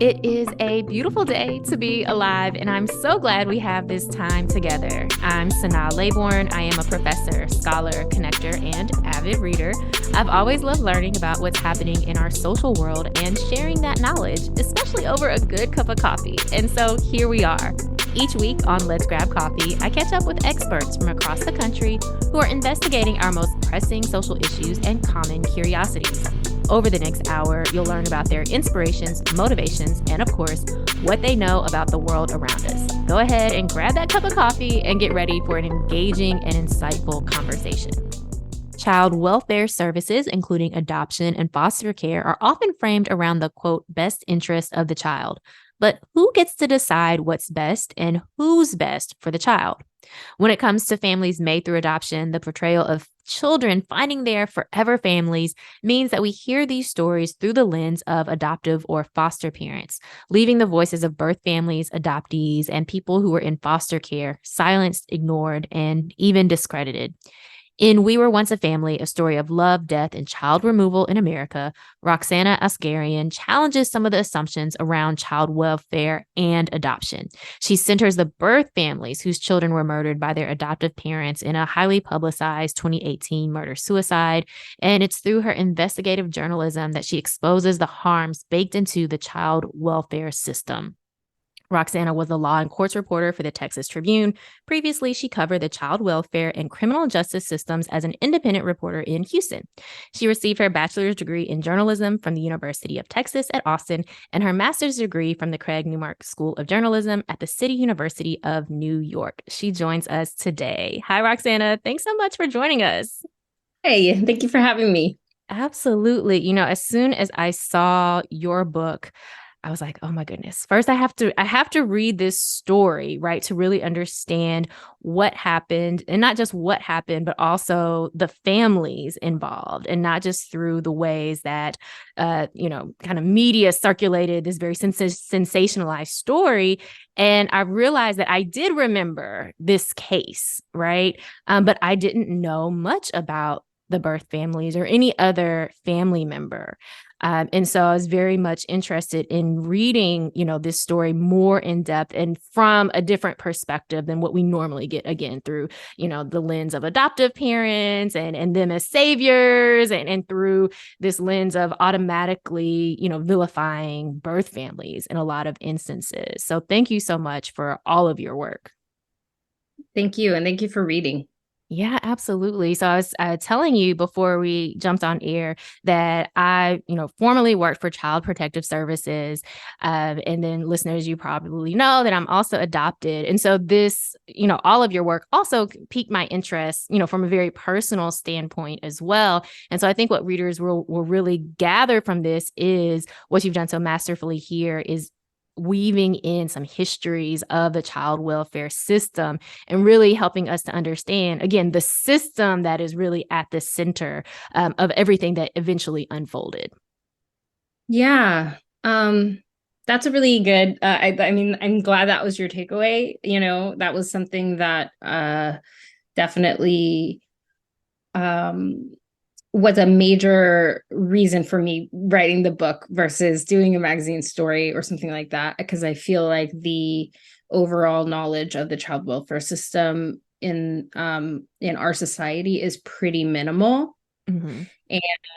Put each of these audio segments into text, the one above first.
It is a beautiful day to be alive, and I'm so glad we have this time together. I'm Sanaa Laybourne. I am a professor, scholar, connector, and avid reader. I've always loved learning about what's happening in our social world and sharing that knowledge, especially over a good cup of coffee. And so here we are. Each week on Let's Grab Coffee, I catch up with experts from across the country who are investigating our most pressing social issues and common curiosities. Over the next hour, you'll learn about their inspirations, motivations, and of course, what they know about the world around us. Go ahead and grab that cup of coffee and get ready for an engaging and insightful conversation. Child welfare services, including adoption and foster care, are often framed around the, quote, best interest of the child. But who gets to decide what's best and who's best for the child? When it comes to families made through adoption, the portrayal of children finding their forever families means that we hear these stories through the lens of adoptive or foster parents, leaving the voices of birth families, adoptees, and people who were in foster care silenced, ignored, and even discredited. In We Were Once a Family, a story of love, death, and child removal in America, Roxanna Asgarian challenges some of the assumptions around child welfare and adoption. She centers the birth families whose children were murdered by their adoptive parents in a highly publicized 2018 murder-suicide, and it's through her investigative journalism that she exposes the harms baked into the child welfare system. Roxanna was a law and courts reporter for the Texas Tribune. Previously, she covered the child welfare and criminal justice systems as an independent reporter in Houston. She received her bachelor's degree in journalism from the University of Texas at Austin and her master's degree from the Craig Newmark School of Journalism at the City University of New York. She joins us today. Hi, Roxanna. Thanks so much for joining us. Hey, thank you for having me. Absolutely. As soon as I saw your book, I was like, oh my goodness. First, I have to read this story, right, to really understand what happened, and not just what happened, but also the families involved, and not just through the ways that, kind of media circulated this very sensationalized story. And I realized that I did remember this case, right? But I didn't know much about the birth families or any other family member. And so I was very much interested in reading, this story more in depth and from a different perspective than what we normally get, again, through, the lens of adoptive parents and them as saviors, and through this lens of automatically, vilifying birth families in a lot of instances. So thank you so much for all of your work. Thank you. And thank you for reading. Yeah, absolutely. So I was telling you before we jumped on air that I, formerly worked for Child Protective Services. And then listeners, you probably know that I'm also adopted. And so this, all of your work also piqued my interest, from a very personal standpoint as well. And so I think what readers will really gather from this is what you've done so masterfully here is weaving in some histories of the child welfare system and really helping us to understand, again, the system that is really at the center of everything that eventually unfolded. Yeah. That's a really good, I mean, I'm glad that was your takeaway. That was something that definitely was a major reason for me writing the book versus doing a magazine story or something like that, because I feel like the overall knowledge of the child welfare system in our society is pretty minimal. Mm-hmm.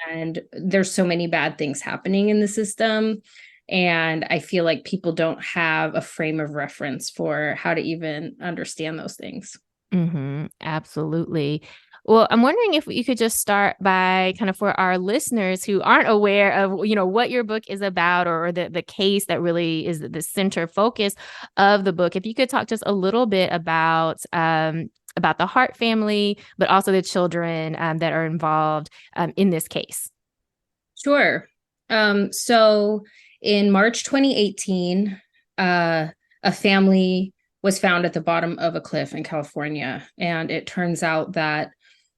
And there's so many bad things happening in the system, and I feel like people don't have a frame of reference for how to even understand those things. Mm-hmm. Absolutely. Well, I'm wondering if you could just start by kind of, for our listeners who aren't aware of, what your book is about, or the case that really is the center focus of the book. If you could talk just a little bit about the Hart family, but also the children that are involved in this case. Sure. So in March 2018, a family was found at the bottom of a cliff in California. And it turns out that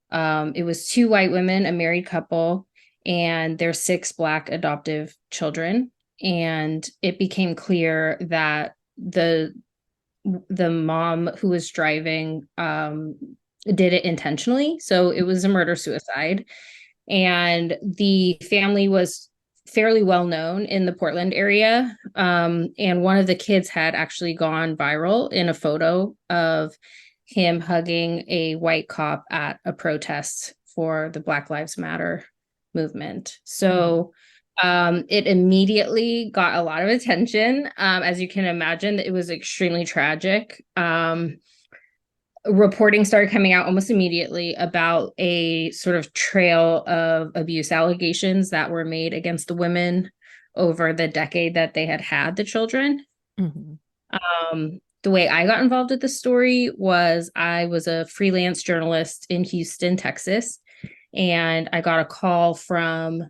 it was two white women, a married couple, and their six Black adoptive children. And it became clear that the mom who was driving did it intentionally. So it was a murder-suicide. And the family was fairly well known in the Portland area. And one of the kids had actually gone viral in a photo of him hugging a white cop at a protest for the Black Lives Matter movement. So it immediately got a lot of attention. As you can imagine, it was extremely tragic. Reporting started coming out almost immediately about a sort of trail of abuse allegations that were made against the women over the decade that they had the children. The way I got involved with the story was I was a freelance journalist in Houston, Texas, and I got a call from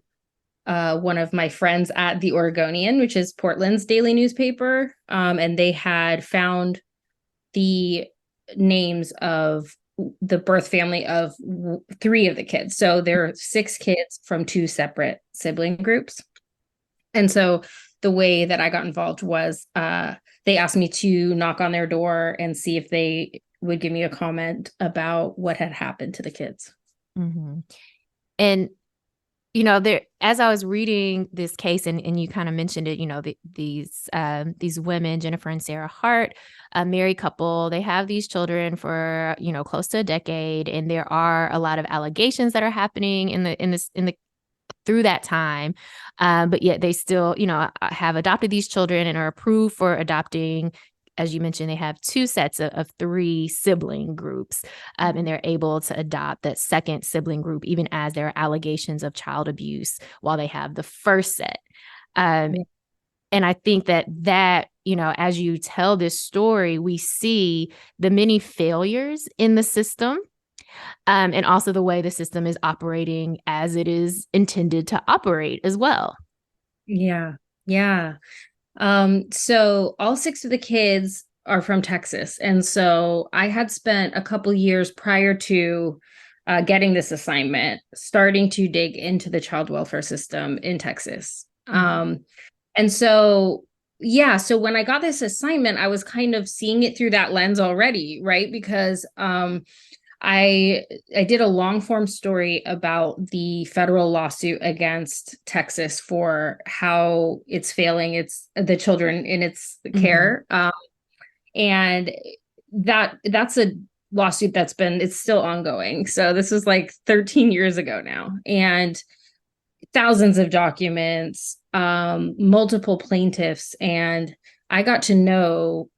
one of my friends at the Oregonian, which is Portland's daily newspaper, and they had found the names of the birth family of 3 of the kids. So there are 6 kids from 2 separate sibling groups. And so the way that I got involved was they asked me to knock on their door and see if they would give me a comment about what had happened to the kids. And there, as I was reading this case, and you kind of mentioned it, these women, Jennifer and Sarah Hart, a married couple, they have these children for, close to a decade. And there are a lot of allegations that are happening through that time. But yet they still, have adopted these children and are approved for adopting. As you mentioned, they have 2 sets of 3 sibling groups, and they're able to adopt that second sibling group, even as there are allegations of child abuse while they have the first set. And I think that, as you tell this story, we see the many failures in the system, and also the way the system is operating as it is intended to operate as well. Yeah. So all 6 of the kids are from Texas. And so I had spent a couple years prior to getting this assignment, starting to dig into the child welfare system in Texas. And so, so when I got this assignment, I was kind of seeing it through that lens already, right? Because I did a long form story about the federal lawsuit against Texas for how it's failing the children in its care. And that's a lawsuit it's still ongoing. So this was like 13 years ago now, and thousands of documents, multiple plaintiffs. And I got to know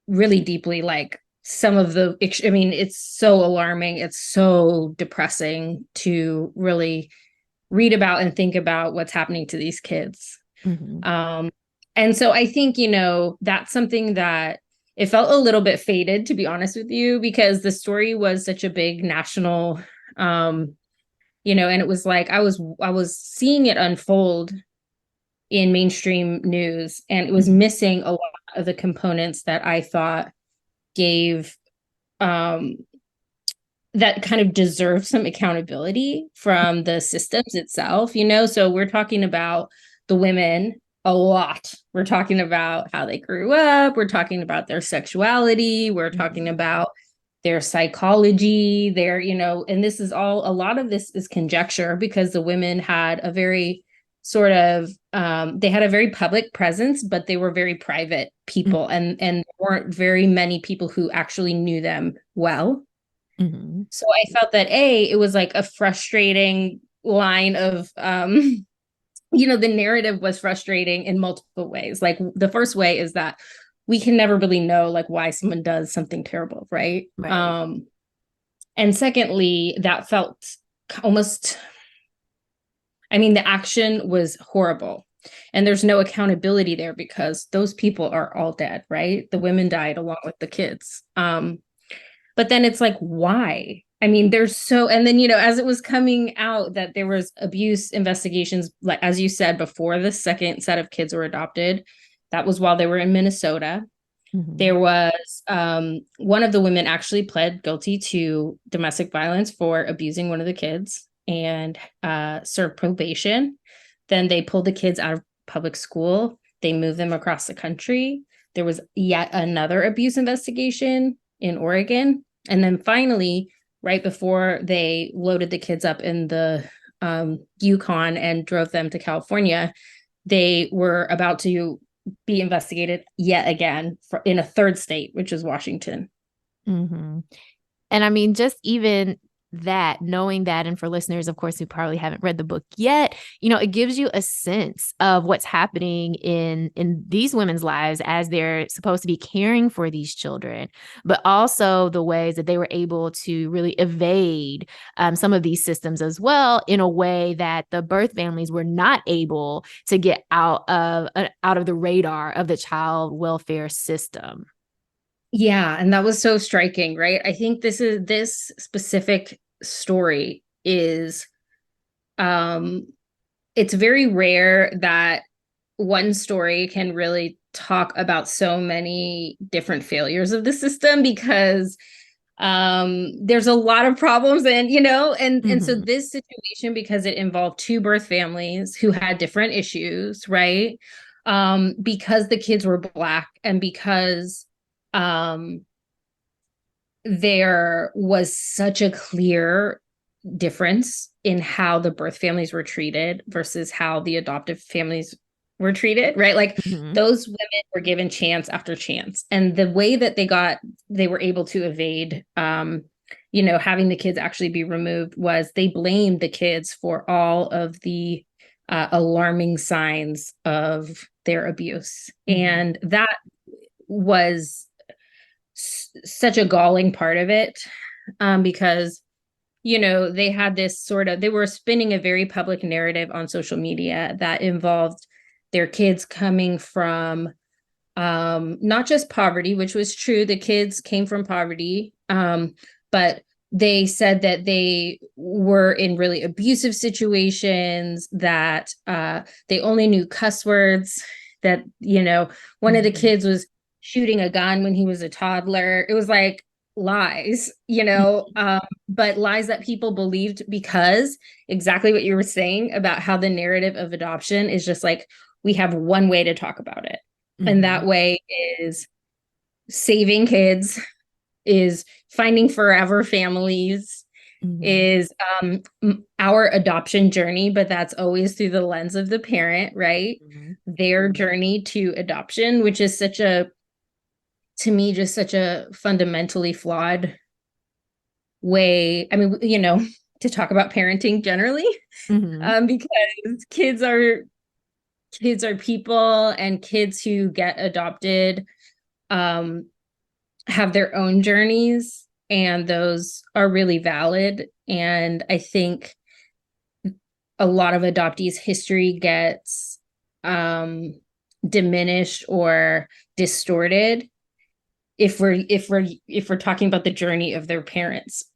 really deeply, like, some of it's so alarming. It's so depressing to really read about and think about what's happening to these kids. And so I think, that's something that it felt a little bit faded, to be honest with you, because the story was such a big national, and it was like, I was seeing it unfold in mainstream news, and it was missing a lot of the components that I thought gave that kind of deserved some accountability from the systems itself, so we're talking about the women a lot. We're talking about how they grew up, we're talking about their sexuality, we're talking about their psychology, and this is all, a lot of this is conjecture, because the women had a very sort of they had a very public presence, but they were very private people, and there weren't very many people who actually knew them well. So I felt that it was like a frustrating line of the narrative was frustrating in multiple ways. Like, the first way is that we can never really know, like, why someone does something terrible, right? And secondly, that felt almost, the action was horrible, and there's no accountability there because those people are all dead, right? The women died along with the kids. But then it's like, why? There's and then, as it was coming out that there was abuse investigations, like, as you said, before the second set of kids were adopted, that was while they were in Minnesota. There was one of the women actually pled guilty to domestic violence for abusing one of the kids and served probation. Then they pulled the kids out of public school. They moved them across the country. There was yet another abuse investigation in Oregon. And then finally, right before they loaded the kids up in the Yukon and drove them to California, they were about to be investigated yet again in a third state, which is Washington. Mm-hmm. And I mean, just even that, knowing that, and for listeners, of course, who probably haven't read the book yet, it gives you a sense of what's happening in these women's lives as they're supposed to be caring for these children, but also the ways that they were able to really evade some of these systems as well, in a way that the birth families were not able to get out of the radar of the child welfare system. Yeah, and that was so striking, right? I think this specific story is it's very rare that one story can really talk about so many different failures of the system, because there's a lot of problems, and so this situation, because it involved two birth families who had different issues, right? Because the kids were Black, and because there was such a clear difference in how the birth families were treated versus how the adoptive families were treated, right? Like those women were given chance after chance, and the way that they were able to evade having the kids actually be removed was they blamed the kids for all of the alarming signs of their abuse. And that was such a galling part of it, because they had this they were spinning a very public narrative on social media that involved their kids coming from not just poverty, which was true, the kids came from poverty, but they said that they were in really abusive situations, that they only knew cuss words, that one of the kids was shooting a gun when he was a toddler. It was like lies, but lies that people believed, because exactly what you were saying about how the narrative of adoption is just like, we have one way to talk about it. And that way is saving kids, is finding forever families, is our adoption journey, but that's always through the lens of the parent, right? Their journey to adoption, which is to me, just such a fundamentally flawed way. I mean, to talk about parenting generally, because kids are people, and kids who get adopted have their own journeys, and those are really valid. And I think a lot of adoptees' history gets diminished or distorted if we're talking about the journey of their parents,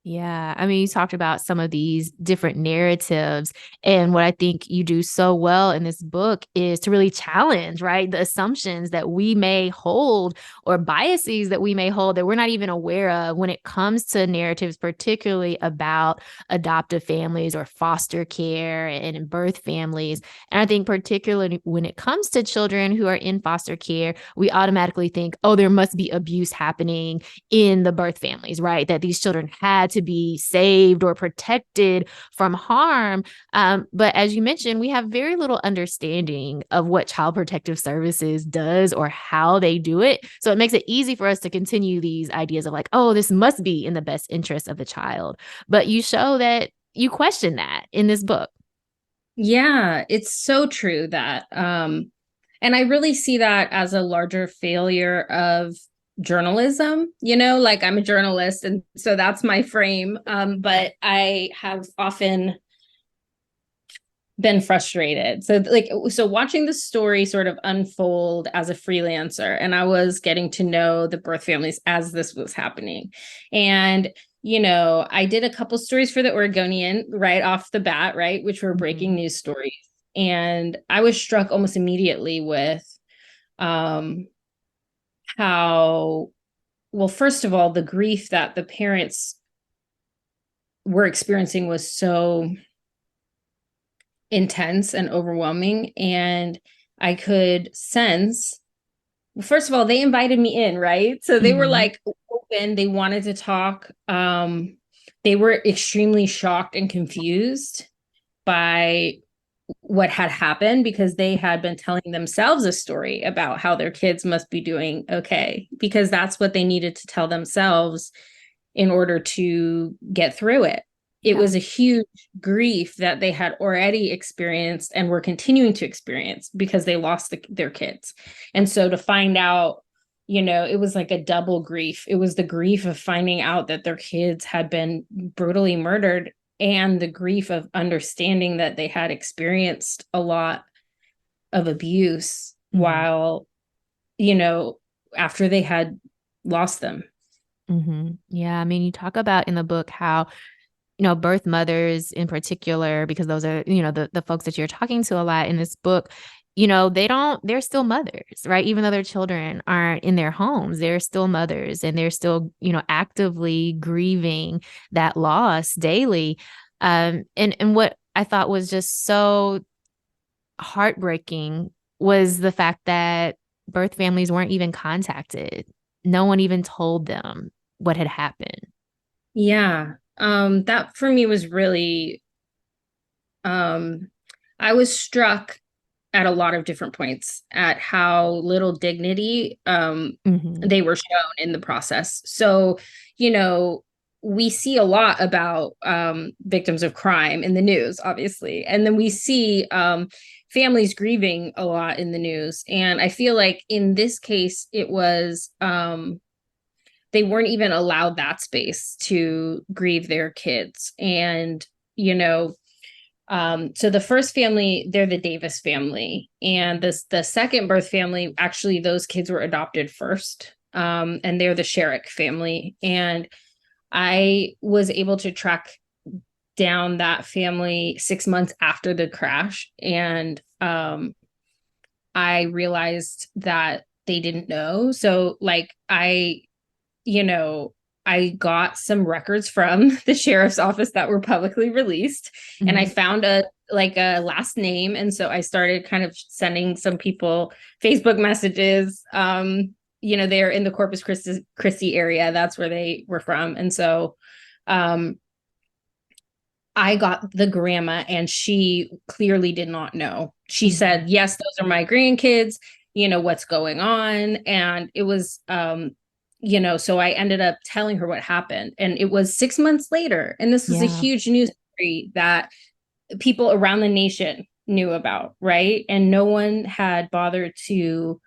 Yeah. I mean, you talked about some of these different narratives. And what I think you do so well in this book is to really challenge, right, the assumptions that we may hold, or biases that we may hold, that we're not even aware of when it comes to narratives, particularly about adoptive families or foster care and birth families. And I think particularly when it comes to children who are in foster care, we automatically think, oh, there must be abuse happening in the birth families, right? That these children had to be saved or protected from harm. But as you mentioned, we have very little understanding of what Child Protective Services does or how they do it. So it makes it easy for us to continue these ideas of like, oh, this must be in the best interest of the child. But you show that you question that in this book. Yeah, it's so true that, and I really see that as a larger failure of journalism, like I'm a journalist, and so that's my frame. But I have often been frustrated. So watching the story sort of unfold as a freelancer, and I was getting to know the birth families as this was happening. And I did a couple stories for the Oregonian right off the bat, right, which were breaking news stories. And I was struck almost immediately with how, well, first of all, the grief that the parents were experiencing was so intense and overwhelming. And I could sense, first of all, they invited me in, right? So they were like open, they wanted to talk. they were extremely shocked and confused by what had happened, because they had been telling themselves a story about how their kids must be doing okay, because that's what they needed to tell themselves in order to get through it. It was a huge grief that they had already experienced and were continuing to experience because they lost their kids. And so to find out, it was like a double grief. It was the grief of finding out that their kids had been brutally murdered, and the grief of understanding that they had experienced a lot of abuse while, after they had lost them. Yeah. I mean, you talk about in the book how, birth mothers in particular, because those are, the folks that you're talking to a lot in this book, they're still mothers, right? Even though their children aren't in their homes, they're still mothers, and they're still, actively grieving that loss daily. And what I thought was just so heartbreaking was the fact that birth families weren't even contacted. No one even told them what had happened. Yeah. That for me was really, I was struck at a lot of different points at how little dignity they were shown in the process. So, we see a lot about victims of crime in the news, obviously. And then we see families grieving a lot in the news. And I feel like in this case, it was they weren't even allowed that space to grieve their kids. And, so the first family, they're the Davis family. And the second birth family, actually, those kids were adopted first. And they're the Sherrick family. And I was able to track down that family 6 months after the crash. And I realized that they didn't know. So I got some records from the sheriff's office that were publicly released, and I found a last name. And so I started kind of sending some people Facebook messages. They're in the Corpus Christi area. That's where they were from. And so I got the grandma, and she clearly did not know. She said, yes, those are my grandkids, what's going on. And it was, so I ended up telling her what happened, and it was 6 months later. And this was a huge news story that people around the nation knew about. Right. And no one had bothered to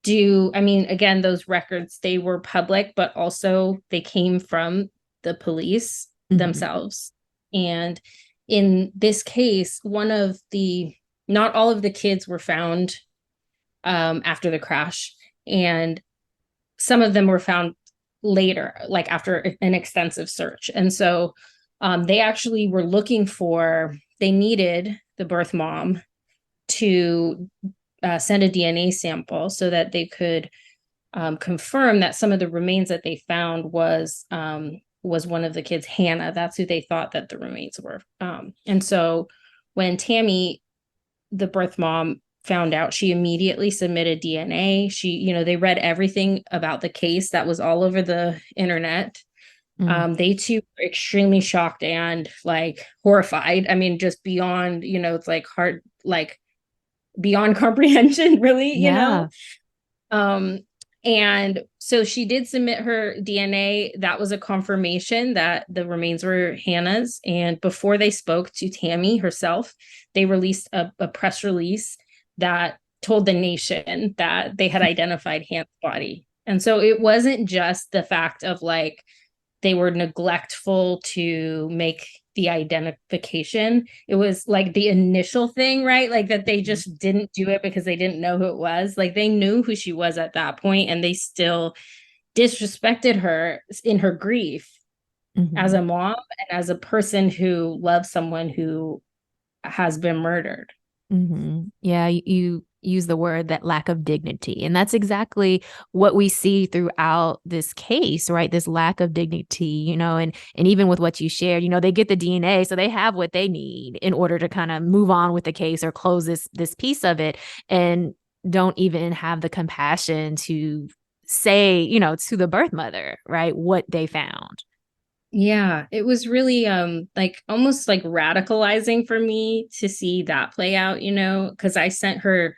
again, those records, they were public, but also they came from the police themselves. And in this case, not all of the kids were found after the crash, and some of them were found later, like after an extensive search. And so they actually were they needed the birth mom to send a DNA sample so that they could confirm that some of the remains that they found was one of the kids, Hannah. That's who they thought that the remains were. And so when Tammy, the birth mom, found out, she immediately submitted DNA. They read everything about the case that was all over the internet. They too were extremely shocked and horrified. I mean, just beyond, it's hard, beyond comprehension, really, and so she did submit her DNA. That was a confirmation that the remains were Hannah's. And before they spoke to Tammy herself, they released a press release that told the nation that they had identified Hannah's body. And so it wasn't just the fact of they were neglectful to make the identification. It was the initial thing, right? That they just didn't do it because they didn't know who it was. They knew who she was at that point, and they still disrespected her in her grief as a mom and as a person who loves someone who has been murdered. Yeah, you use the word, that lack of dignity. And that's exactly what we see throughout this case, right? This lack of dignity, and even with what you shared, they get the DNA, so they have what they need in order to kind of move on with the case or close this piece of it, and don't even have the compassion to say, to the birth mother, right, what they found. Yeah, it was really like almost like radicalizing for me to see that play out, because I sent her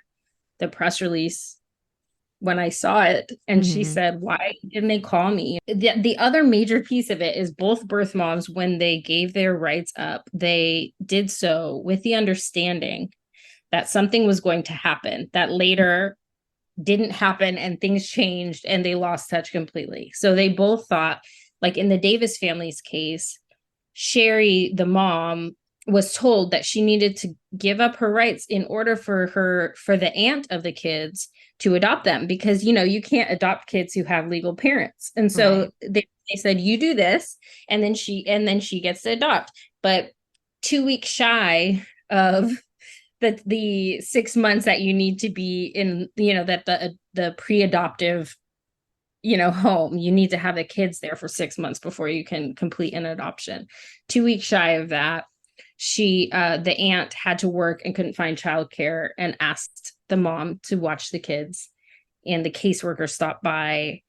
the press release when I saw it, and she Mm-hmm. said, "Why didn't they call me?" The other major piece of it is both birth moms, when they gave their rights up, they did so with the understanding that something was going to happen that later didn't happen, and things changed and they lost touch completely. So they both thought, like in the Davis family's case, Sherry, the mom, was told that she needed to give up her rights in order for the aunt of the kids to adopt them, because you can't adopt kids who have legal parents. And so Right. they said, you do this, and then she gets to adopt. But 2 weeks shy of the 6 months that you need to be in, that the pre-adoptive home, you need to have the kids there for 6 months before you can complete an adoption. 2 weeks shy of that, the aunt had to work and couldn't find childcare and asked the mom to watch the kids, and the caseworker stopped by,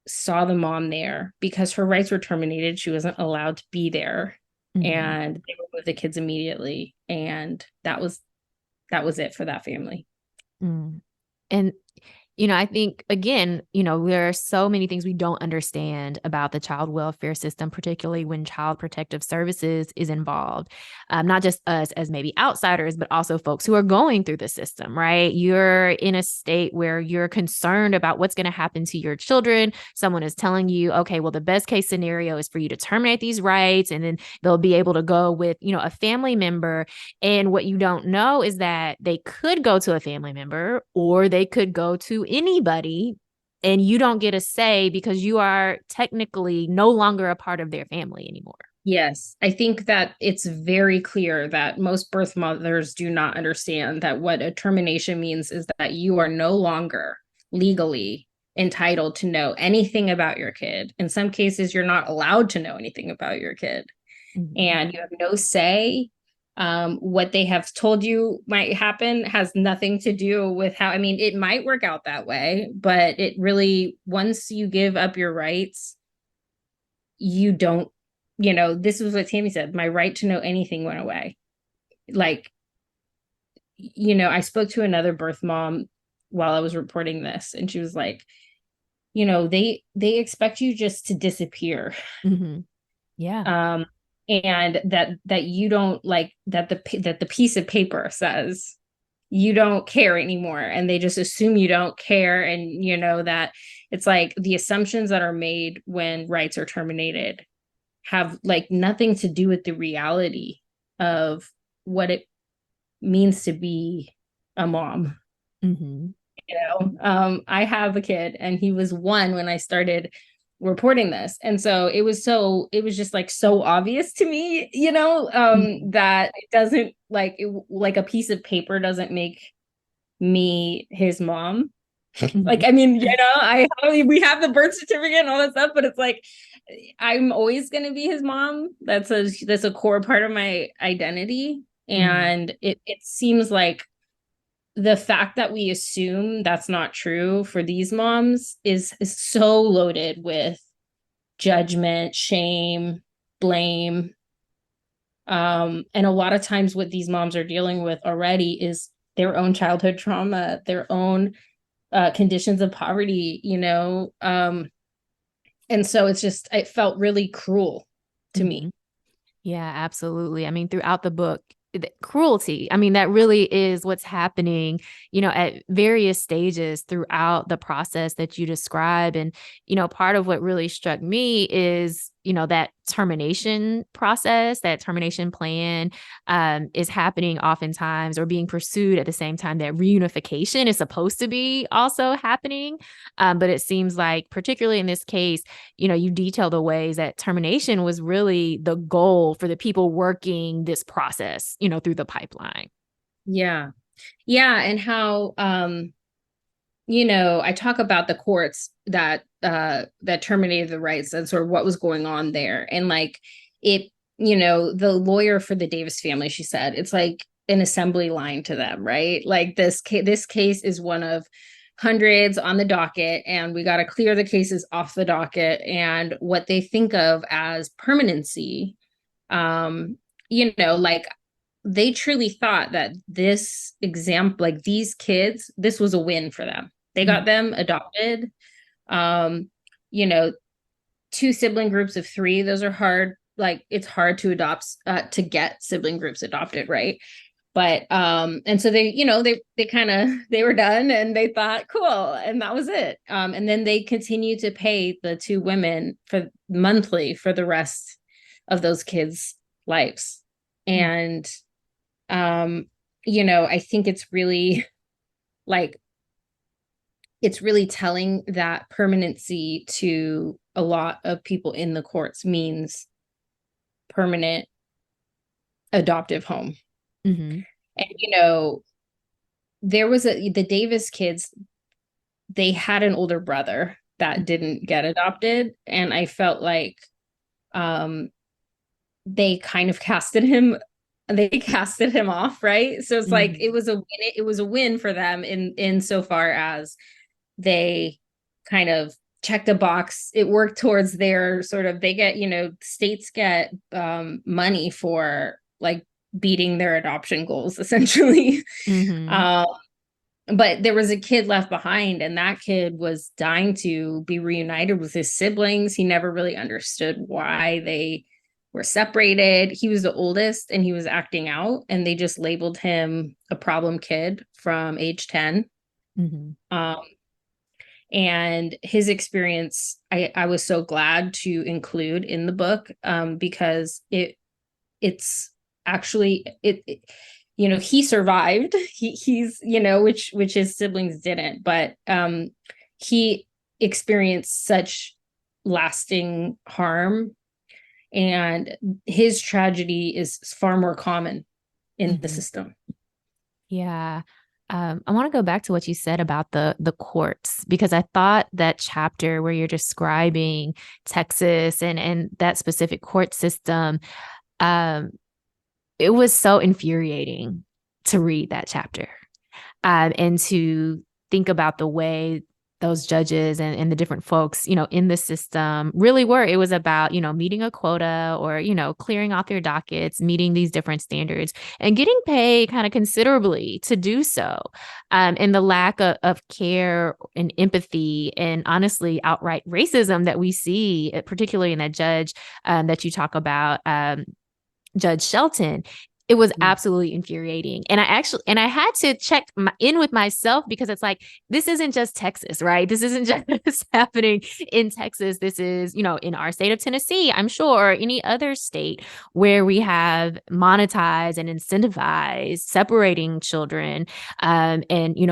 saw the mom there because her rights were terminated. She wasn't allowed to be there, Mm-hmm. and they removed the kids immediately, and that was it for that family. Mm. And I think, again, there are so many things we don't understand about the child welfare system, particularly when child protective services is involved. Not just us as maybe outsiders, but also folks who are going through the system, right? You're in a state where you're concerned about what's going to happen to your children. Someone is telling you, okay, well, the best case scenario is for you to terminate these rights, and then they'll be able to go with, a family member. And what you don't know is that they could go to a family member or they could go to anybody, and you don't get a say because you are technically no longer a part of their family anymore. Yes, I think that it's very clear that most birth mothers do not understand that what a termination means is that you are no longer legally entitled to know anything about your kid. In some cases, you're not allowed to know anything about your kid, Mm-hmm. and you have no say. What they have told you might happen has nothing to do with how, I mean, it might work out that way, but it really, once you give up your rights, you don't, this is what Tammy said, my right to know anything went away. Like, I spoke to another birth mom while I was reporting this, and she was like, they expect you just to disappear. Mm-hmm. Yeah. um and that you don't, like, that the piece of paper says you don't care anymore, and they just assume you don't care. And that it's like the assumptions that are made when rights are terminated have like nothing to do with the reality of what it means to be a mom. Mm-hmm. I have a kid, and he was 1 when I started reporting this, and so it was just like so obvious to me, Mm-hmm. that it doesn't, like a piece of paper doesn't make me his mom. Mm-hmm. Like, I mean, we have the birth certificate and all that stuff, but it's like I'm always going to be his mom. That's a core part of my identity. Mm-hmm. And it seems like the fact that we assume that's not true for these moms is so loaded with judgment, shame, blame. And a lot of times what these moms are dealing with already is their own childhood trauma, their own conditions of poverty, and so it felt really cruel to Mm-hmm. me. Yeah, absolutely. I mean, throughout the book, the cruelty, I mean, that really is what's happening, at various stages throughout the process that you describe. And, part of what really struck me is, that termination process, that termination plan is happening oftentimes or being pursued at the same time that reunification is supposed to be also happening. But it seems like, particularly in this case, you detail the ways that termination was really the goal for the people working this process, through the pipeline. Yeah. Yeah. And how, I talk about the courts that terminated the rights and sort of what was going on there. And like it, the lawyer for the Davis family, she said, it's like an assembly line to them, right? Like this case is one of hundreds on the docket, and we got to clear the cases off the docket. And what they think of as permanency, like they truly thought that this example, like these kids, this was a win for them. They got them adopted. You know, two sibling groups of three, those are hard. Like it's hard to adopt, to get sibling groups adopted, right? But and so they, they kind of, they were done and they thought cool, and that was it. And then they continued to pay the two women for monthly for the rest of those kids' lives. And I think it's really like, it's really telling that permanency to a lot of people in the courts means permanent adoptive home. And there was the Davis kids, they had an older brother that didn't get adopted, and I felt like they kind of casted him off, right? So it's like it was a win for them in so far as they kind of checked a box. It worked towards their sort of, they get, states get money for like beating their adoption goals, essentially. But there was a kid left behind, and that kid was dying to be reunited with his siblings. He never really understood why they were separated. He was the oldest and he was acting out, and they just labeled him a problem kid from age 10. And his experience, I was so glad to include in the book, because it's actually, he survived. He's, which his siblings didn't, but he experienced such lasting harm, and his tragedy is far more common in the system. Yeah. I want to go back to what you said about the courts, because I thought that chapter where you're describing Texas and that specific court system, it was so infuriating to read that chapter, and to think about the way those judges and the different folks, in the system really were. It was about, meeting a quota or, clearing off your dockets, meeting these different standards and getting paid kind of considerably to do so. And the lack of care and empathy and honestly outright racism that we see, particularly in that judge that you talk about, Judge Shelton. It was absolutely infuriating. And I had to check in with myself, because it's like, this isn't just Texas, right? This isn't just happening in Texas. This is, in our state of Tennessee, I'm sure, or any other state where we have monetized and incentivized separating children, and,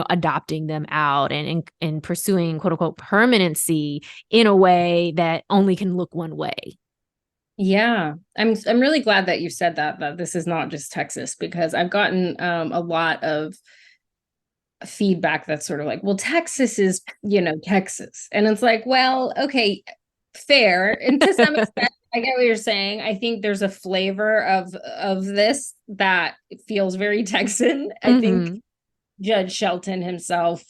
adopting them out and pursuing quote unquote permanency in a way that only can look one way. Yeah, I'm really glad that you said that this is not just Texas, because I've gotten a lot of feedback that's sort of like, well, Texas is, Texas. And it's like, well, okay, fair. And to some extent, I get what you're saying. I think there's a flavor of this that feels very Texan. I think Judge Shelton himself,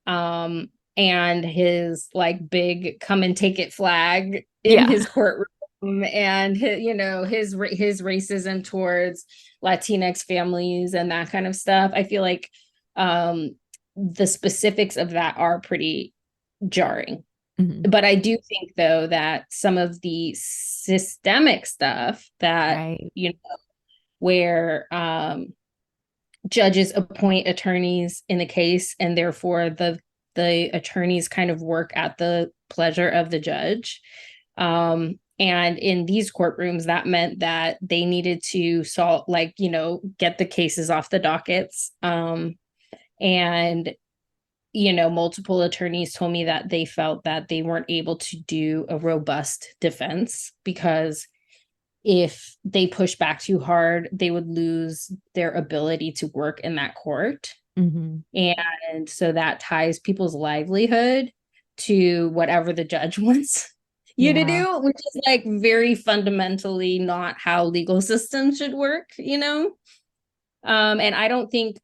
and his like big come and take it flag in his courtroom, and his racism towards Latinx families and that kind of stuff. I feel like the specifics of that are pretty jarring. But I do think, though, that some of the systemic stuff that, where judges appoint attorneys in the case, and therefore the attorneys kind of work at the pleasure of the judge. And in these courtrooms, that meant that they needed to get the cases off the dockets. And, multiple attorneys told me that they felt that they weren't able to do a robust defense, because if they push back too hard, they would lose their ability to work in that court. And so that ties people's livelihood to whatever the judge wants you to do, which is like very fundamentally not how legal systems should work, And I don't think,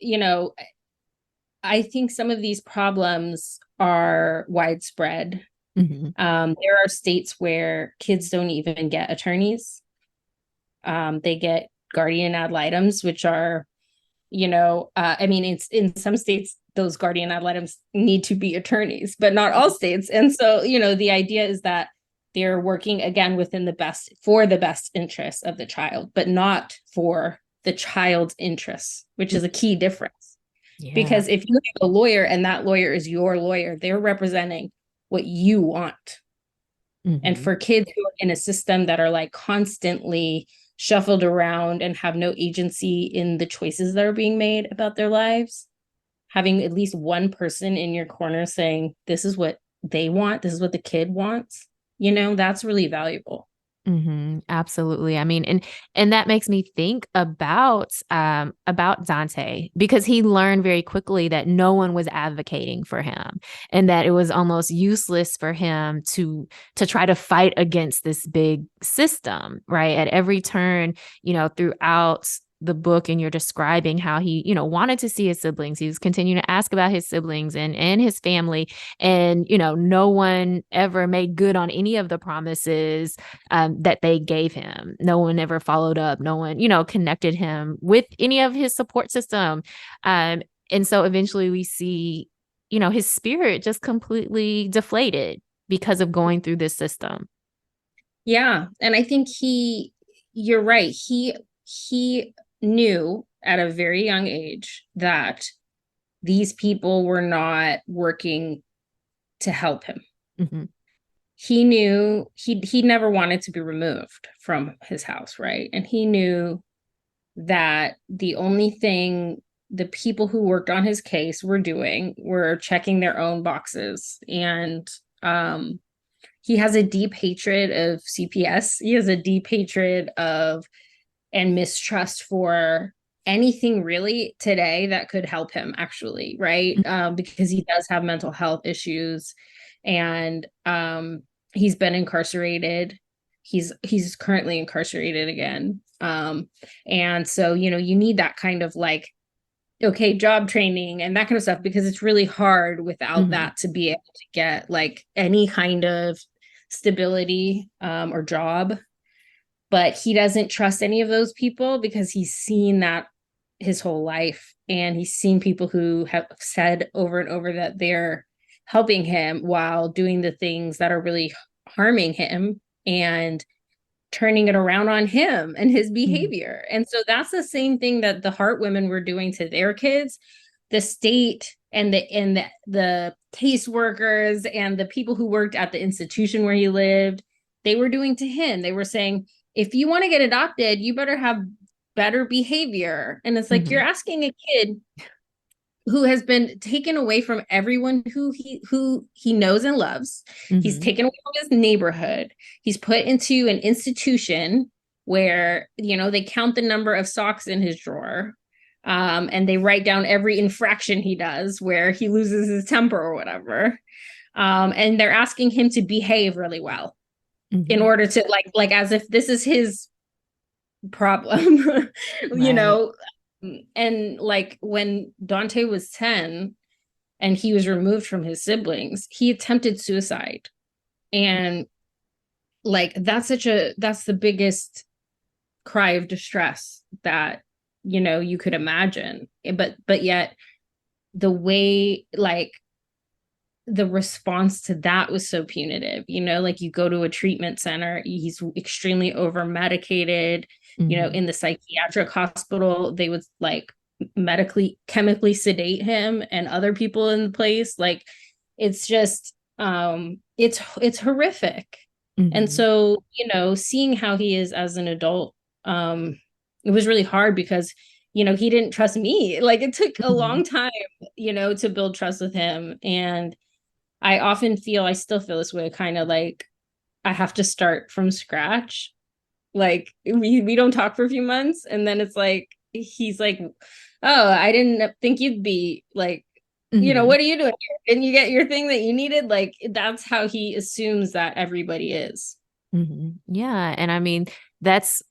I think some of these problems are widespread. Mm-hmm. There are states where kids don't even get attorneys. They get guardian ad litems, which are, I mean, it's in some states, those guardian ad litems need to be attorneys, but not all states. And so, the idea is that they're working again within the best interests of the child, but not for the child's interests, which is a key difference. Yeah. Because if you have a lawyer and that lawyer is your lawyer, they're representing what you want. Mm-hmm. And for kids who are in a system that are like constantly shuffled around and have no agency in the choices that are being made about their lives, having at least one person in your corner saying, this is what they want, this is what the kid wants, that's really valuable. Mm-hmm. Absolutely. I mean, and that makes me think about Dante, because he learned very quickly that no one was advocating for him, and that it was almost useless for him to try to fight against this big system, right? At every turn, throughout the book, and you're describing how he, wanted to see his siblings. He was continuing to ask about his siblings and his family. And, no one ever made good on any of the promises that they gave him. No one ever followed up. No one, connected him with any of his support system. And so eventually we see, his spirit just completely deflated because of going through this system. Yeah. And I think you're right. He knew at a very young age that these people were not working to help him. Mm-hmm. He knew he never wanted to be removed from his house, right? And he knew that the only thing the people who worked on his case were doing were checking their own boxes. And he has a deep hatred of CPS. He has a deep hatred of and mistrust for anything really today that could help him, actually, right? Because he does have mental health issues, and he's been incarcerated. He's currently incarcerated again. And so, you need that kind of like, okay, job training and that kind of stuff, because it's really hard without that to be able to get like any kind of stability or job. But he doesn't trust any of those people because he's seen that his whole life. And he's seen people who have said over and over that they're helping him while doing the things that are really harming him and turning it around on him and his behavior. And so that's the same thing that the Heart women were doing to their kids. The state and the caseworkers and the people who worked at the institution where he lived, they were doing to him. They were saying, if you want to get adopted, you better have better behavior. And it's like, you're asking a kid who has been taken away from everyone who he knows and loves. He's taken away from his neighborhood. He's put into an institution where, they count the number of socks in his drawer. And they write down every infraction he does where he loses his temper or whatever. And they're asking him to behave really well. In order to like as if this is his problem, and like when Dante was 10 and he was removed from his siblings, he attempted suicide. And like, that's the biggest cry of distress that, you could imagine. But yet the way, like, the response to that was so punitive, like you go to a treatment center, he's extremely over medicated, in the psychiatric hospital, they would like chemically sedate him and other people in the place. Like, it's just, it's horrific. And so, seeing how he is as an adult, it was really hard because, he didn't trust me. Like, it took a long time, to build trust with him. And I still feel this way, kind of like I have to start from scratch. Like, we don't talk for a few months, and then it's like, he's like, oh, I didn't think you'd be like, what are you doing here? Didn't you get your thing that you needed? Like, that's how he assumes that everybody is. Yeah. And I mean, that's,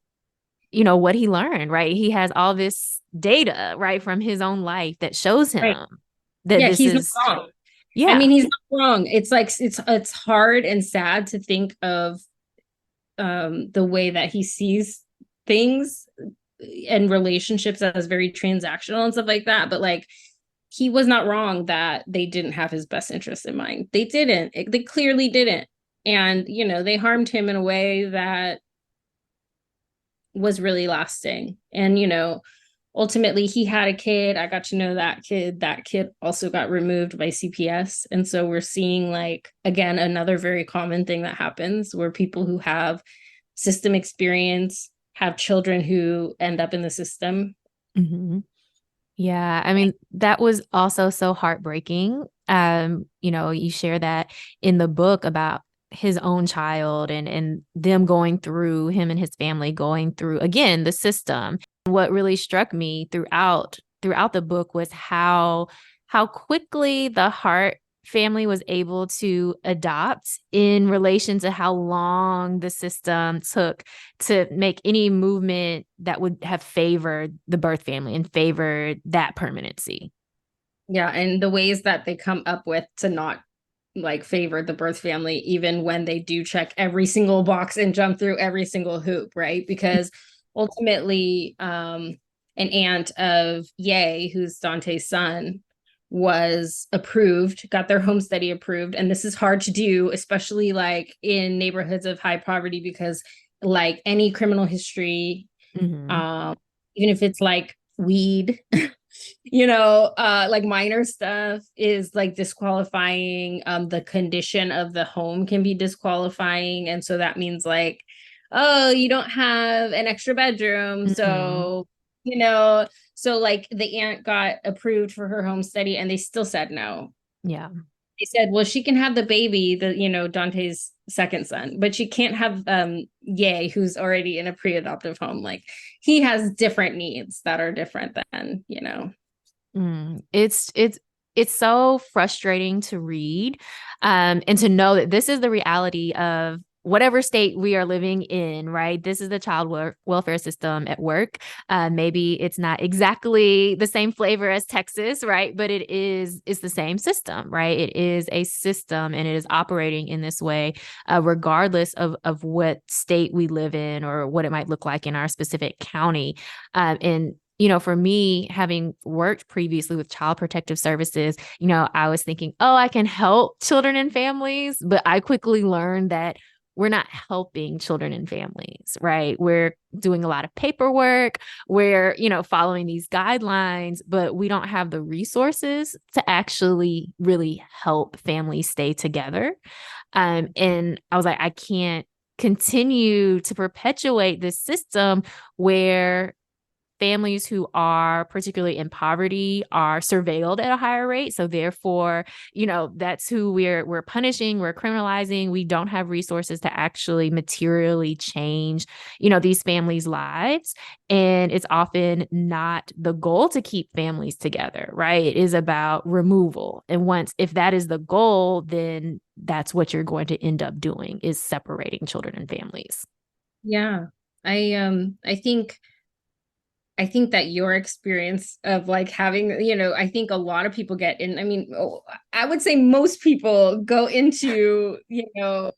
what he learned, right? He has all this data, right, from his own life that shows him, that Yeah, this he's not is, wrong. I yeah. mean, he's not wrong. It's like it's hard and sad to think of the way that he sees things and relationships as very transactional and stuff like that. But like, he was not wrong that they didn't have his best interest in mind. They didn't. They clearly didn't. And, you know, they harmed him in a way that was really lasting. And, you know, ultimately he had a kid. I got to know that kid. That kid also got removed by CPS. And so we're seeing, like, again, another very common thing that happens where people who have system experience have children who end up in the system. Mm-hmm. Yeah, I mean, that was also so heartbreaking. You know, you share that in the book about his own child and them going through, him and his family going through again the system. What really struck me throughout the book was how quickly the Hart family was able to adopt in relation to how long the system took to make any movement that would have favored the birth family and favored that permanency. Yeah, and the ways that they come up with to not like favor the birth family, even when they do check every single box and jump through every single hoop, right? Because ultimately, an aunt of Ye, who's Dante's son, was approved, got their home study approved. And this is hard to do, especially like in neighborhoods of high poverty, because like any criminal history, Mm-hmm. um, even if it's like weed, you know, like minor stuff is like disqualifying. The condition of the home can be disqualifying. And so that means like, oh, you don't have an extra bedroom. Mm-hmm. So, you know, so like the aunt got approved for her home study and they still said no. Yeah. They said, well, she can have the baby, the, you know, Dante's second son, but she can't have Ye, who's already in a pre-adoptive home. Like, he has different needs that are different than, you know. It's so frustrating to read, and to know that this is the reality of whatever state we are living in, right? This is the welfare system at work. Maybe it's not exactly the same flavor as Texas, right? But it's the same system, right? It is a system and it is operating in this way, regardless of what state we live in or what it might look like in our specific county. And you know, for me, having worked previously with child protective services, you know, I was thinking, oh, I can help children and families. But I quickly learned that we're not helping children and families, right? We're doing a lot of paperwork. We're, you know, following these guidelines, but we don't have the resources to actually really help families stay together. And I was like, I can't continue to perpetuate this system where families who are particularly in poverty are surveilled at a higher rate. So therefore, you know, that's who we're punishing, we're criminalizing. We don't have resources to actually materially change, you know, these families' lives. And it's often not the goal to keep families together, right? It is about removal. And if that is the goal, then that's what you're going to end up doing, is separating children and families. Yeah. I think that your experience of like having, you know, I think a lot of people get in, I mean, I would say most people go into, you know,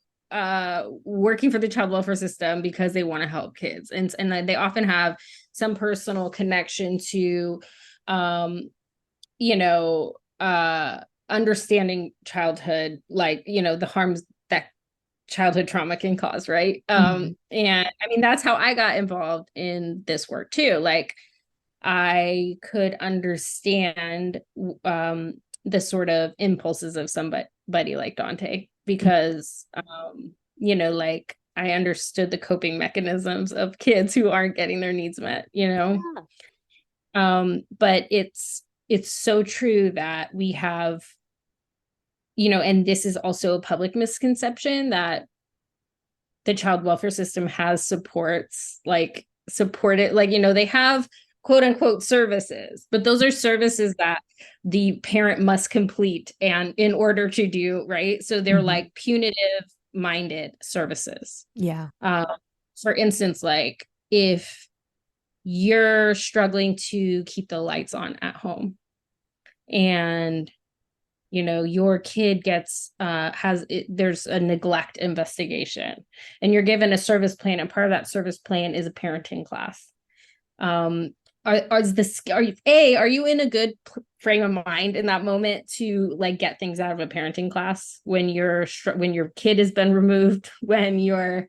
working for the child welfare system because they want to help kids. And they often have some personal connection to, um, you know, understanding childhood, like, you know, the harms that childhood trauma can cause, right? Mhm. And I mean, that's how I got involved in this work too. Like, I could understand the sort of impulses of somebody like Dante because, you know, like I understood the coping mechanisms of kids who aren't getting their needs met, you know. Yeah. But it's so true that we have, you know, and this is also a public misconception that the child welfare system has supported, like, you know, they have quote unquote services, but those are services that the parent must complete and in order to do, right? So they're Mhm. like punitive minded services. Yeah. uh, for instance, like if you're struggling to keep the lights on at home and your kid gets there's a neglect investigation, and you're given a service plan, and part of that service plan is a parenting class. Are you in a good frame of mind in that moment to like get things out of a parenting class when your kid has been removed, when you're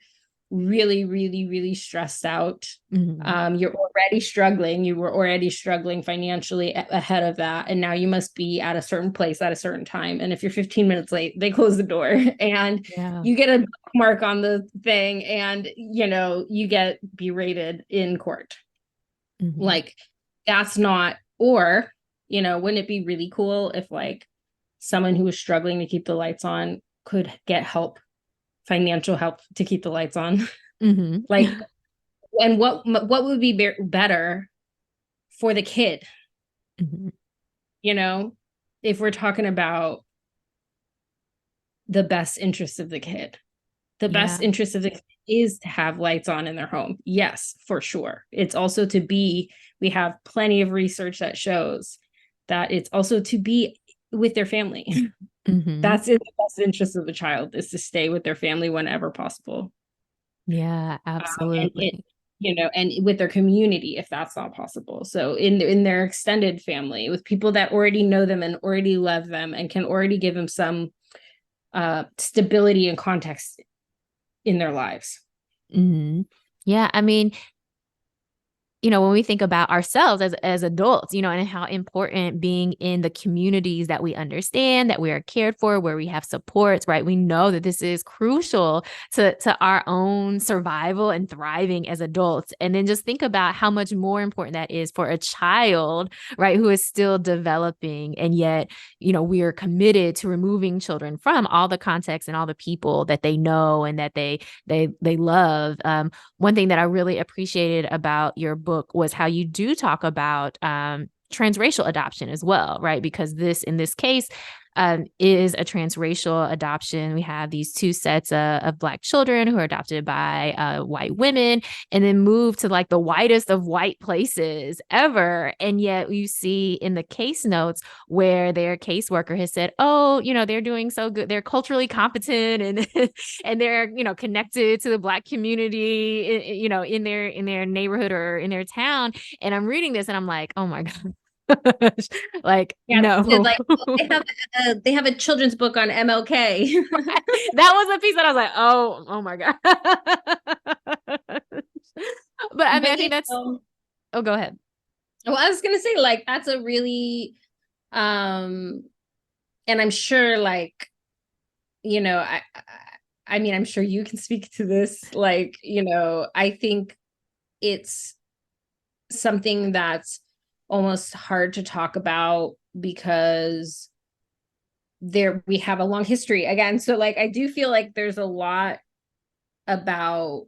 really, really, really stressed out? You're already struggling. You were already struggling financially ahead of that. And now you must be at a certain place at a certain time. And if you're 15 minutes late, they close the door and you get a mark on the thing, and, you get berated in court. Like, that's not, or, wouldn't it be really cool if like someone who was struggling to keep the lights on could get help, financial help to keep the lights on? Like, and what would be better for the kid? If we're talking about the best interest of the kid, the best interest of the kid is to have lights on in their home. Yes, for sure. It's also we have plenty of research that shows that it's also to be with their family. That's in the best interest of the child, is to stay with their family whenever possible. Yeah, absolutely. And with their community, if that's not possible. So in their extended family, with people that already know them and already love them and can already give them some stability and context in their lives. Yeah, I mean, when we think about ourselves as adults, and how important being in the communities that we understand, that we are cared for, where we have supports, right? We know that this is crucial to our own survival and thriving as adults. And then just think about how much more important that is for a child, right, who is still developing. And yet, we are committed to removing children from all the context and all the people that they know and that they love. One thing that I really appreciated about your book was how you do talk about transracial adoption as well, right? Because in this case is a transracial adoption. We have these two sets of Black children who are adopted by white women and then moved to like the whitest of white places ever. And yet you see in the case notes where their caseworker has said, oh, they're doing so good. They're culturally competent and and they're, connected to the Black community, in their neighborhood or in their town. And I'm reading this and I'm like, oh my God. Like, no. Like, they have a children's book on MLK. That was a piece that I was like, oh my God. But I mean, I think that's oh, go ahead. Well, I was gonna say, like, that's a really and I'm sure, like, I mean, I'm sure you can speak to this. Like, I think it's something that's almost hard to talk about because we have a long history again. So like, I do feel like there's a lot about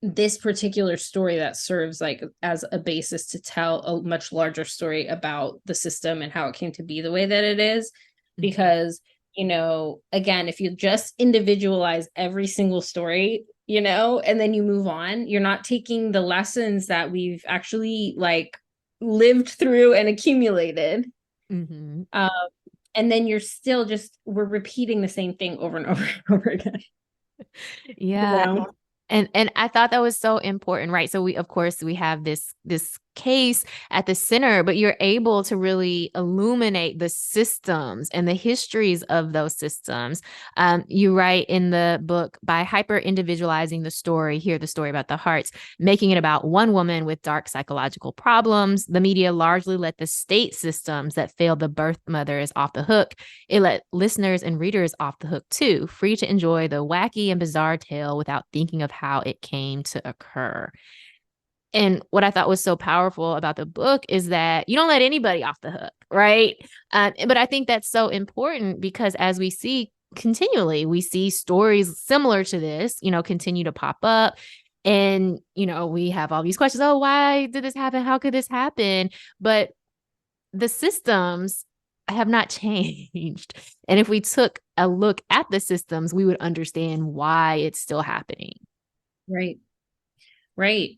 this particular story that serves like as a basis to tell a much larger story about the system and how it came to be the way that it is. Because, again, if you just individualize every single story, and then you move on, you're not taking the lessons that we've actually like lived through and accumulated. And then you're still we're repeating the same thing over and over and over again. Yeah. And I thought that was so important, right? So we have this case at the center, but you're able to really illuminate the systems and the histories of those systems. You write in the book, by hyper individualizing the story, hear the story about the hearts, making it about one woman with dark psychological problems, the media largely let the state systems that failed the birth mothers off the hook. It let listeners and readers off the hook too, free to enjoy the wacky and bizarre tale without thinking of how it came to occur. And what I thought was so powerful about the book is that you don't let anybody off the hook, right? But I think that's so important because as we see continually, we see stories similar to this, continue to pop up. And, we have all these questions. Oh, why did this happen? How could this happen? But the systems have not changed. And if we took a look at the systems, we would understand why it's still happening. Right.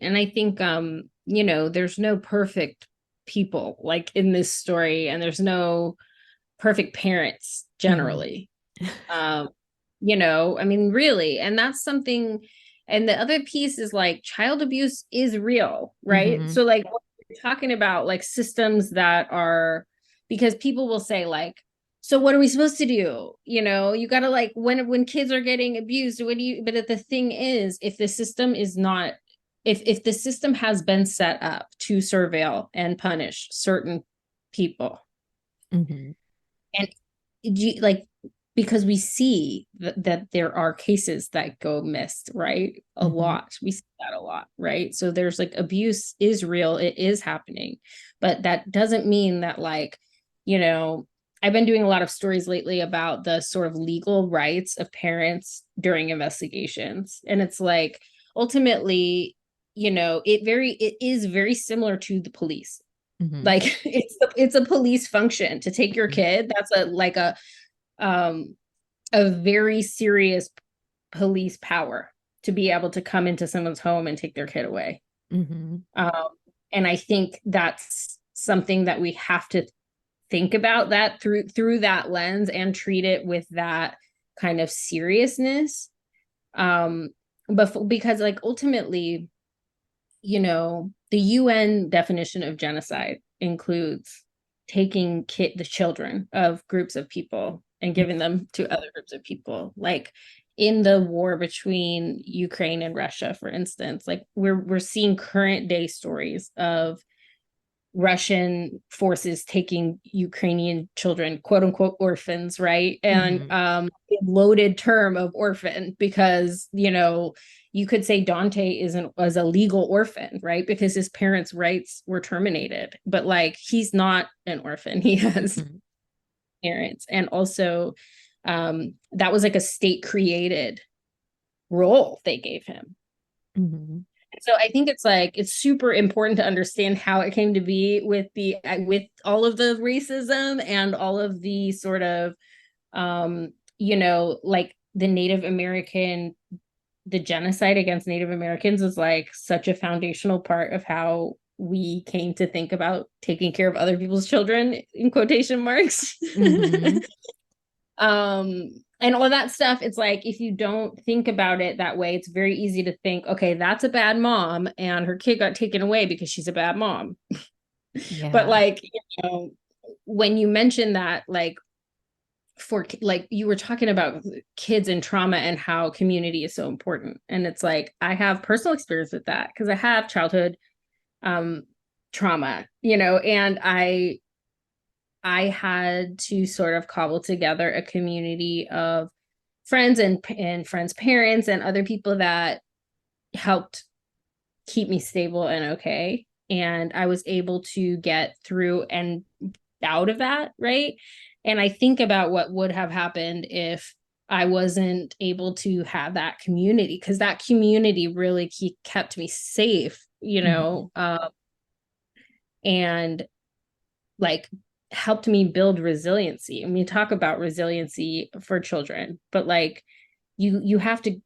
And I think, there's no perfect people like in this story, and there's no perfect parents generally. I mean, really. And that's something. And the other piece is like child abuse is real, right? So like what you're talking about, like systems that are, because people will say like, so what are we supposed to do? You got to like, when kids are getting abused, but the thing is, if the system is not, if the system has been set up to surveil and punish certain people, and like, because we see that there are cases that go missed, right? A lot. We see that a lot, right? So there's like abuse is real. It is happening. But that doesn't mean that like, I've been doing a lot of stories lately about the sort of legal rights of parents during investigations. And it's like, ultimately, it is very similar to the police. Like it's a police function to take your kid. That's a very serious police power to be able to come into someone's home and take their kid away. And I think that's something that we have to think about that through that lens and treat it with that kind of seriousness. But because like ultimately, the UN definition of genocide includes taking the children of groups of people and giving them to other groups of people. Like in the war between Ukraine and Russia, for instance, like we're seeing current day stories of Russian forces taking Ukrainian children, quote unquote, orphans, right? And loaded term of orphan, because, you could say Dante was a legal orphan, right? Because his parents' rights were terminated, but like, he's not an orphan. He has parents. And also, that was like a state created role they gave him. So I think it's super important to understand how it came to be with all of the racism and all of the sort of, like the Native American, the genocide against Native Americans is like such a foundational part of how we came to think about taking care of other people's children, in quotation marks. And all of that stuff, it's like, if you don't think about it that way, it's very easy to think, okay, that's a bad mom and her kid got taken away because she's a bad mom. But like, when you mention that, like, for like you were talking about kids and trauma and how community is so important, and it's like, I have personal experience with that because I have childhood trauma, and I had to sort of cobble together a community of friends and friends' parents and other people that helped keep me stable and okay. And I was able to get through and out of that, right? And I think about what would have happened if I wasn't able to have that community, because that community really kept me safe, and like helped me build resiliency. And we talk about resiliency for children, but like you have to,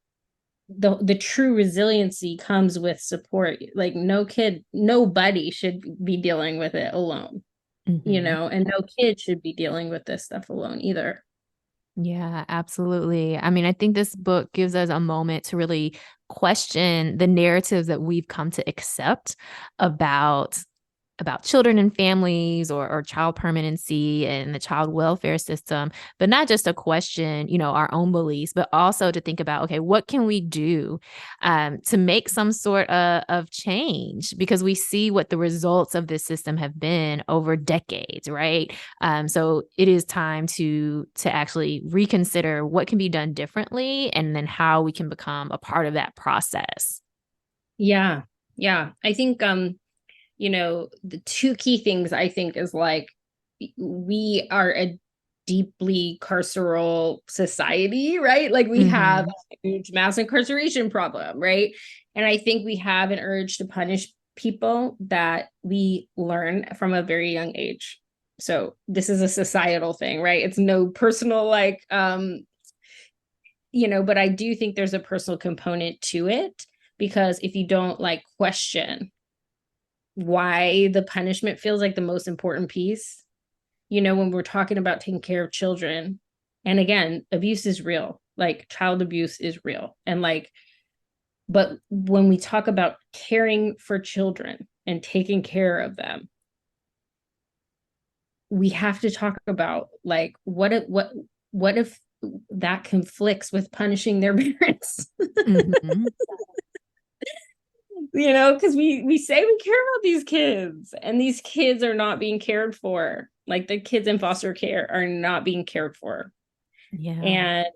the true resiliency comes with support. Like nobody should be dealing with it alone, and no kid should be dealing with this stuff alone either. Yeah, absolutely. I mean, I think this book gives us a moment to really question the narratives that we've come to accept about children and families, or child permanency and the child welfare system, but not just to question, our own beliefs, but also to think about, okay, what can we do to make some sort of change? Because we see what the results of this system have been over decades, right? So it is time to actually reconsider what can be done differently, and then how we can become a part of that process. Yeah. I think, the two key things I think is like, we are a deeply carceral society, right? Like we have a huge mass incarceration problem, right? And I think we have an urge to punish people that we learn from a very young age. So this is a societal thing, right? It's no personal, like, but I do think there's a personal component to it, because if you don't like question why the punishment feels like the most important piece, when we're talking about taking care of children, and again, abuse is real, like child abuse is real. And like, but when we talk about caring for children and taking care of them, we have to talk about like, what if that conflicts with punishing their parents? Mm-hmm. Because we say we care about these kids, and these kids are not being cared for. Like the kids in foster care are not being cared for. Yeah. And,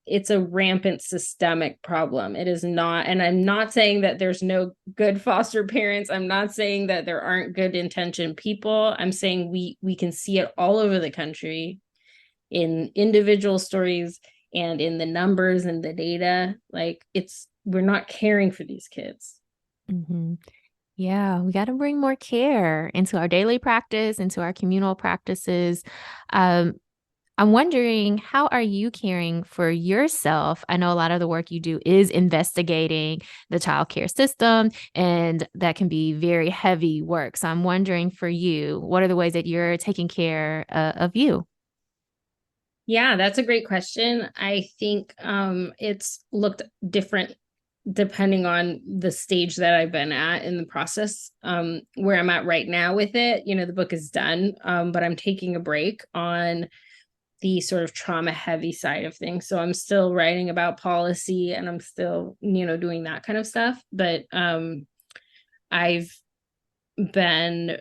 it's a rampant systemic problem. It is not, and I'm not saying that there's no good foster parents. I'm not saying that there aren't good intentioned people. I'm saying we can see it all over the country in individual stories and in the numbers and the data. Like we're not caring for these kids. Mm-hmm. Yeah, we got to bring more care into our daily practice, into our communal practices. I'm wondering, how are you caring for yourself? I know a lot of the work you do is investigating the child care system, and that can be very heavy work. So I'm wondering for you, what are the ways that you're taking care of you? Yeah, that's a great question. I think it's looked different depending on the stage that I've been at in the process. Where I'm at right now with it, the book is done, but I'm taking a break on the sort of trauma heavy side of things. So I'm still writing about policy, and I'm still, doing that kind of stuff. But I've been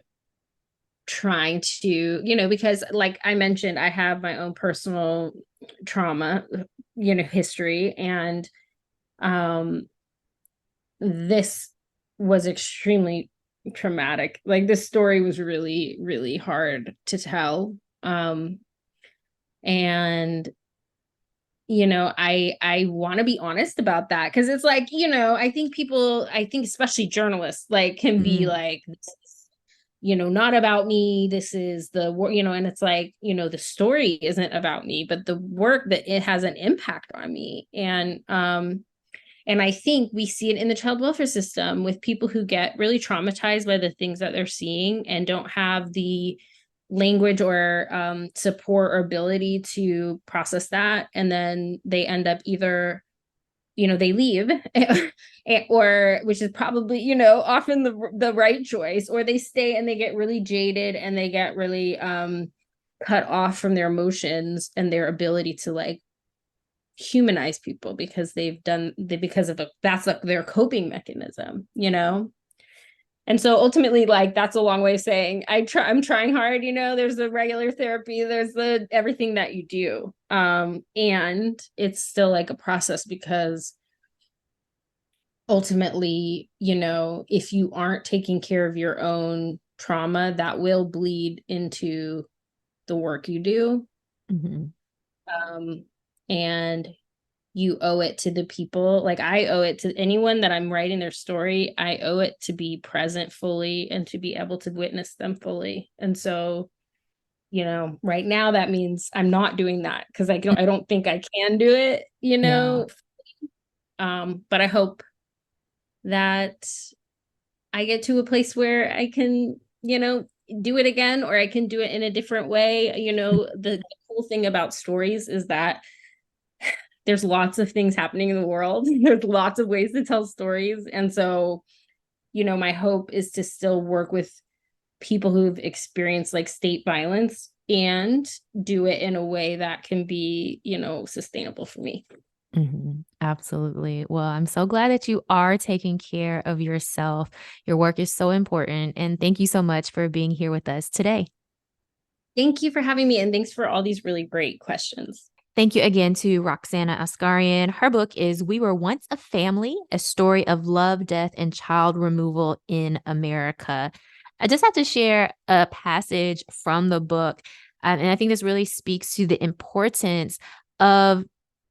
trying to, because like I mentioned, I have my own personal trauma, history. And this was extremely traumatic. Like this story was really, really hard to tell. And I want to be honest about that, because it's like, I think especially journalists like can be like, this is, not about me, this is the work, and it's like, the story isn't about me, but the work that it has an impact on me. And I think we see it in the child welfare system with people who get really traumatized by the things that they're seeing and don't have the language or support or ability to process that. And then they end up either, they leave or, which is probably, often the right choice, or they stay and they get really jaded and they get really cut off from their emotions and their ability to like humanize people, because that's like their coping mechanism. And so ultimately, like, that's a long way of saying I'm trying hard, there's the regular therapy, there's the everything that you do. And it's still like a process, because ultimately, if you aren't taking care of your own trauma, that will bleed into the work you do. Mm-hmm. And you owe it to the people. Like I owe it to anyone that I'm writing their story. I owe it to be present fully and to be able to witness them fully. And so, right now that means I'm not doing that, because I don't think I can do it, Yeah. But I hope that I get to a place where I can, do it again, or I can do it in a different way. The cool thing about stories is that there's lots of things happening in the world. There's lots of ways to tell stories. And so, my hope is to still work with people who've experienced like state violence and do it in a way that can be, sustainable for me. Mm-hmm. Absolutely. Well, I'm so glad that you are taking care of yourself. Your work is so important. And thank you so much for being here with us today. Thank you for having me. And thanks for all these really great questions. Thank you again to Roxanna Asgarian. Her book is We Were Once a Family, a story of love, death, and child removal in America. I just have to share a passage from the book. And I think this really speaks to the importance of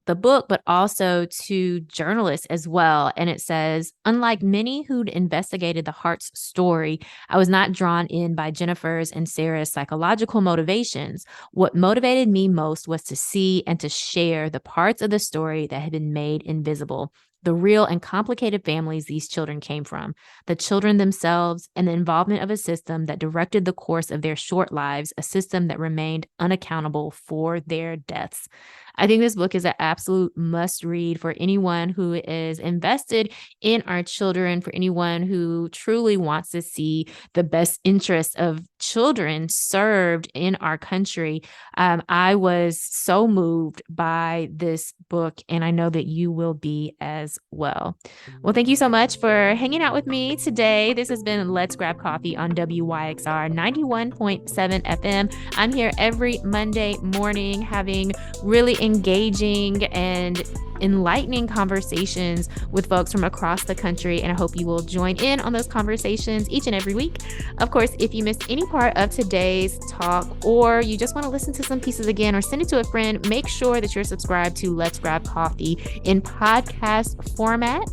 the book, but also to journalists as well. And it says, unlike many who'd investigated the Hart's story, I was not drawn in by Jennifer's and Sarah's psychological motivations. What motivated me most was to see and to share the parts of the story that had been made invisible. the real and complicated families these children came from, the children themselves, and the involvement of a system that directed the course of their short lives, a system that remained unaccountable for their deaths. I think this book is an absolute must read for anyone who is invested in our children, for anyone who truly wants to see the best interests of children served in our country. I was so moved by this book, and I know that you will be as well. Well, thank you so much for hanging out with me today. This has been Let's Grab Coffee on WYXR 91.7 FM. I'm here every Monday morning having really engaging and enlightening conversations with folks from across the country, and I hope you will join in on those conversations each and every week. Of course, if you missed any part of today's talk, or you just want to listen to some pieces again or send it to a friend, make sure that you're subscribed to Let's Grab Coffee in podcast format.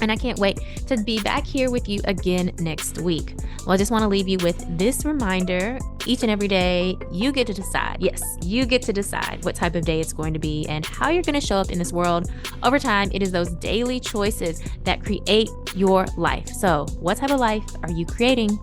And I can't wait to be back here with you again next week. Well, I just want to leave you with this reminder. Each and every day, you get to decide. Yes, you get to decide what type of day it's going to be and how you're going to show up in this world. Over time, it is those daily choices that create your life. So what type of life are you creating?